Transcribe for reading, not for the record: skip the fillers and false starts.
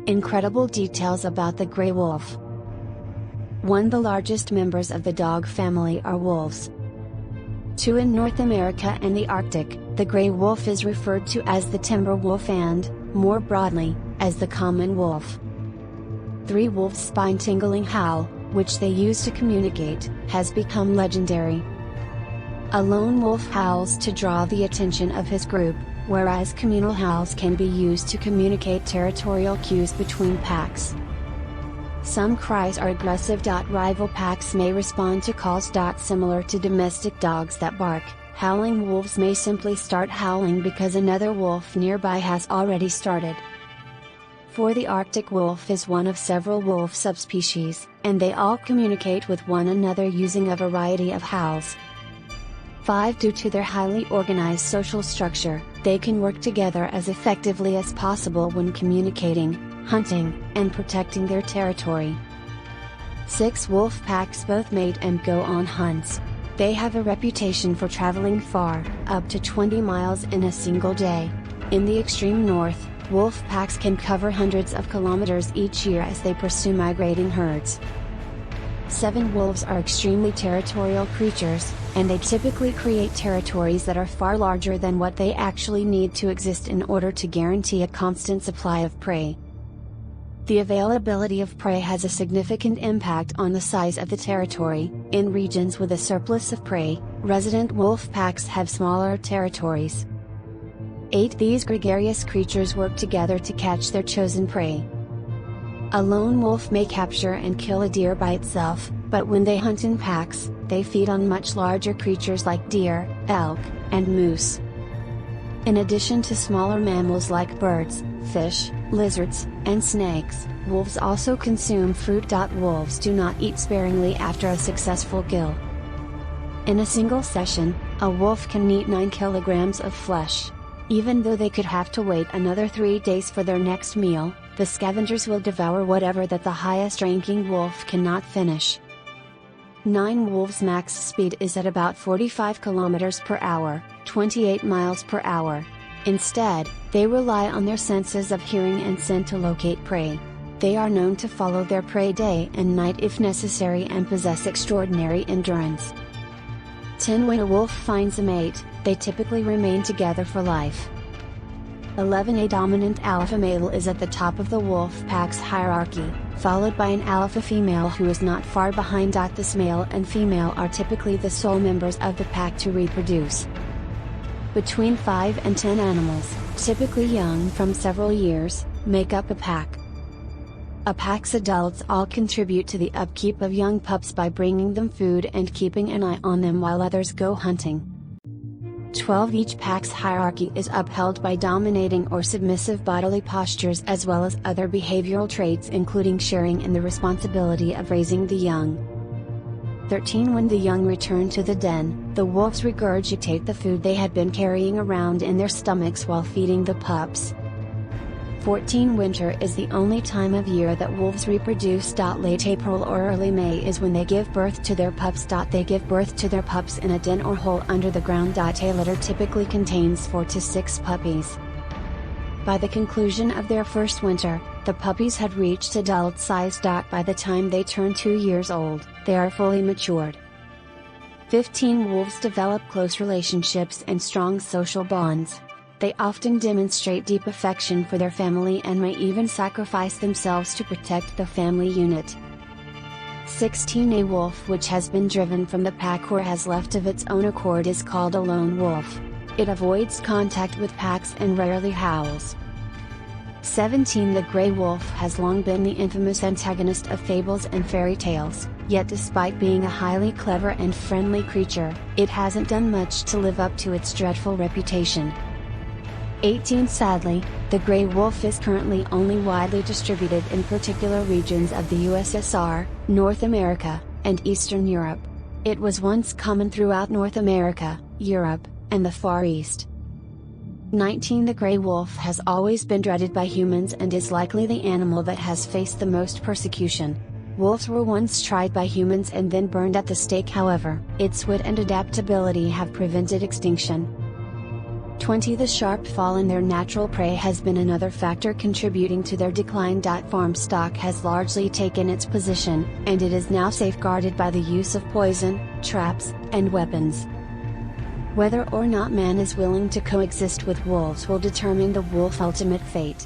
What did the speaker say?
Incredible details about the gray wolf. One of the largest members of the dog family are wolves. 2. In North America and the Arctic, the gray wolf is referred to as the timber wolf and, more broadly, as the common wolf. 3. Wolves' spine-tingling howl, which they use to communicate, has become legendary. A lone wolf howls to draw the attention of his group, whereas communal howls can be used to communicate territorial cues between packs. Some cries are aggressive. Rival packs may respond to calls. Similar to domestic dogs that bark, howling wolves may simply start howling because another wolf nearby has already started. 4. The Arctic wolf is one of several wolf subspecies, and they all communicate with one another using a variety of howls. 5. Due to their highly organized social structure, they can work together as effectively as possible when communicating, hunting, and protecting their territory. 6. Wolf packs both mate and go on hunts. They have a reputation for traveling far, up to 20 miles in a single day. In the extreme north, wolf packs can cover hundreds of kilometers each year as they pursue migrating herds. 7. Wolves are extremely territorial creatures, and they typically create territories that are far larger than what they actually need to exist in order to guarantee a constant supply of prey. The availability of prey has a significant impact on the size of the territory. In regions with a surplus of prey, resident wolf packs have smaller territories. 8. These gregarious creatures work together to catch their chosen prey. A lone wolf may capture and kill a deer by itself, but when they hunt in packs, they feed on much larger creatures like deer, elk, and moose. In addition to smaller mammals like birds, fish, lizards, and snakes, wolves also consume fruit. Wolves do not eat sparingly after a successful kill. In a single session, a wolf can eat 9 kilograms of flesh. Even though they could have to wait another 3 days for their next meal, the scavengers will devour whatever that the highest-ranking wolf cannot finish. 9. Wolves' max speed is at about 45 kilometers per hour, 28 miles per hour. Instead, they rely on their senses of hearing and scent to locate prey. They are known to follow their prey day and night if necessary and possess extraordinary endurance. 10. When a wolf finds a mate, they typically remain together for life. 11. A dominant alpha male is at the top of the wolf pack's hierarchy, followed by an alpha female who is not far behind. This male and female are typically the sole members of the pack to reproduce. Between 5 and 10 animals, typically young from several years, make up a pack. A pack's adults all contribute to the upkeep of young pups by bringing them food and keeping an eye on them while others go hunting. 12. Each pack's hierarchy is upheld by dominating or submissive bodily postures as well as other behavioral traits including sharing in the responsibility of raising the young. 13. When the young return to the den, the wolves regurgitate the food they had been carrying around in their stomachs while feeding the pups. 14. Winter is the only time of year that wolves reproduce. Late April or early May is when they give birth to their pups. They give birth to their pups in a den or hole under the ground. A litter typically contains 4 to 6 puppies. By the conclusion of their first winter, the puppies had reached adult size. By the time they turn 2 years old, they are fully matured. 15. Wolves develop close relationships and strong social bonds. They often demonstrate deep affection for their family and may even sacrifice themselves to protect the family unit. 16. A wolf which has been driven from the pack or has left of its own accord is called a lone wolf. It avoids contact with packs and rarely howls. 17. The gray wolf has long been the infamous antagonist of fables and fairy tales, yet despite being a highly clever and friendly creature, it hasn't done much to live up to its dreadful reputation. 18. Sadly, the gray wolf is currently only widely distributed in particular regions of the USSR, North America, and Eastern Europe. It was once common throughout North America, Europe, and the Far East. 19. The gray wolf has always been dreaded by humans and is likely the animal that has faced the most persecution. Wolves were once tried by humans and then burned at the stake. However, its wit and adaptability have prevented extinction. 20. The sharp fall in their natural prey has been another factor contributing to their decline. Farm stock has largely taken its position, and it is now safeguarded by the use of poison, traps, and weapons. Whether or not man is willing to coexist with wolves will determine the wolf's ultimate fate.